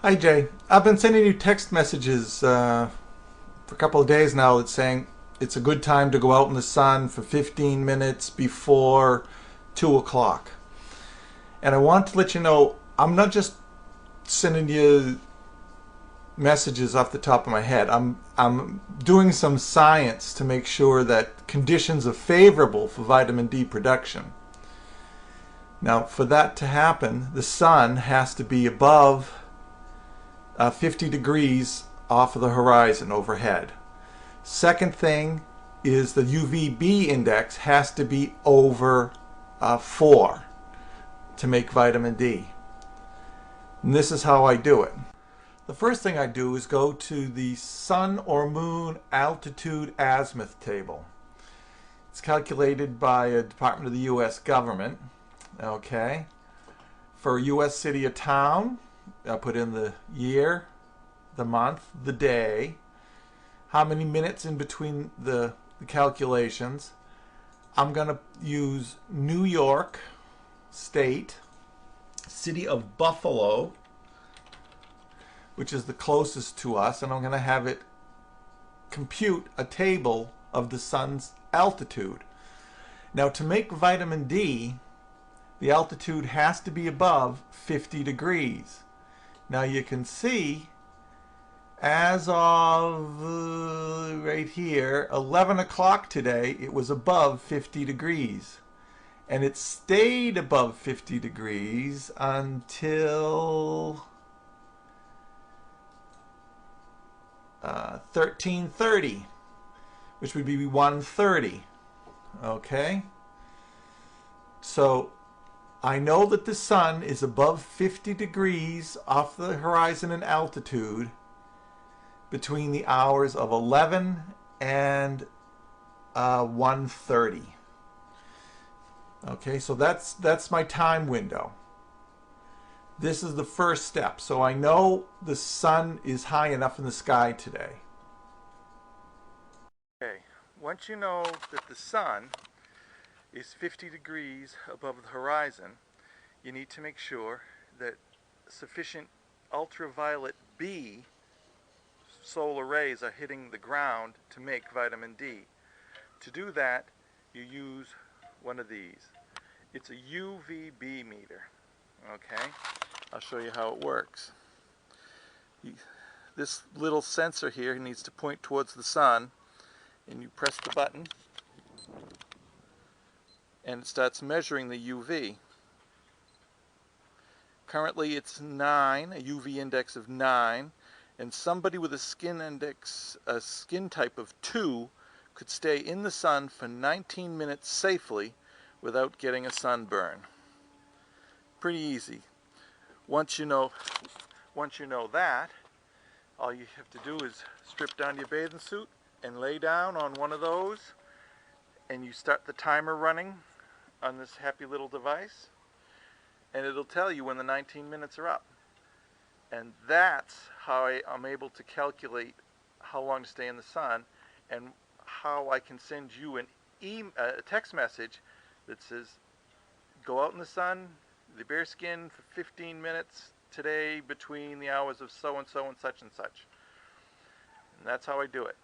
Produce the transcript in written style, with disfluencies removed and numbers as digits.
Hi Jay, I've been sending you text messages for a couple of days now that's saying it's a good time to go out in the sun for 15 minutes before 2 o'clock. And I want to let you know I'm not just sending you messages off the top of my head. I'm doing some science to make sure that conditions are favorable for vitamin D production. Now, for that to happen, the sun has to be above 50 degrees off of the horizon overhead. Second thing is the UVB index has to be over 4 to make vitamin D. And this is how I do it. The first thing I do is go to the sun or moon altitude azimuth table. It's calculated by a department of the U.S. government. Okay. For a U.S. city or town, I put in the year, the month, the day, how many minutes in between the calculations. I'm going to use New York State, city of Buffalo, which is the closest to us, and I'm going to have it compute a table of the sun's altitude. Now, to make vitamin D, the altitude has to be above 50 degrees. Now you can see as of right here, 11 o'clock today, it was above 50 degrees. And it stayed above 50 degrees until 13:30, which would be 1:30. Okay? So I know that the sun is above 50 degrees off the horizon in altitude between the hours of 11 and 1:30. Okay, so that's my time window. This is the first step. So I know the sun is high enough in the sky today. Okay, once you know that the sun is 50 degrees above the horizon, you need to make sure that sufficient ultraviolet B solar rays are hitting the ground to make vitamin D. To do that, you use one of these. It's a UVB meter. Okay, I'll show you how it works. This little sensor here needs to point towards the sun, and you press the button and it starts measuring the UV. Currently it's 9, a UV index of 9, and somebody with a skin type of 2 could stay in the sun for 19 minutes safely without getting a sunburn. Pretty easy. Once you know that, all you have to do is strip down your bathing suit and lay down on one of those, and you start the timer running on this happy little device, and it'll tell you when the 19 minutes are up. And that's how I'm able to calculate how long to stay in the sun, and how I can send you a text message that says, go out in the sun, the bare skin for 15 minutes today between the hours of so and so and such and such. And that's how I do it.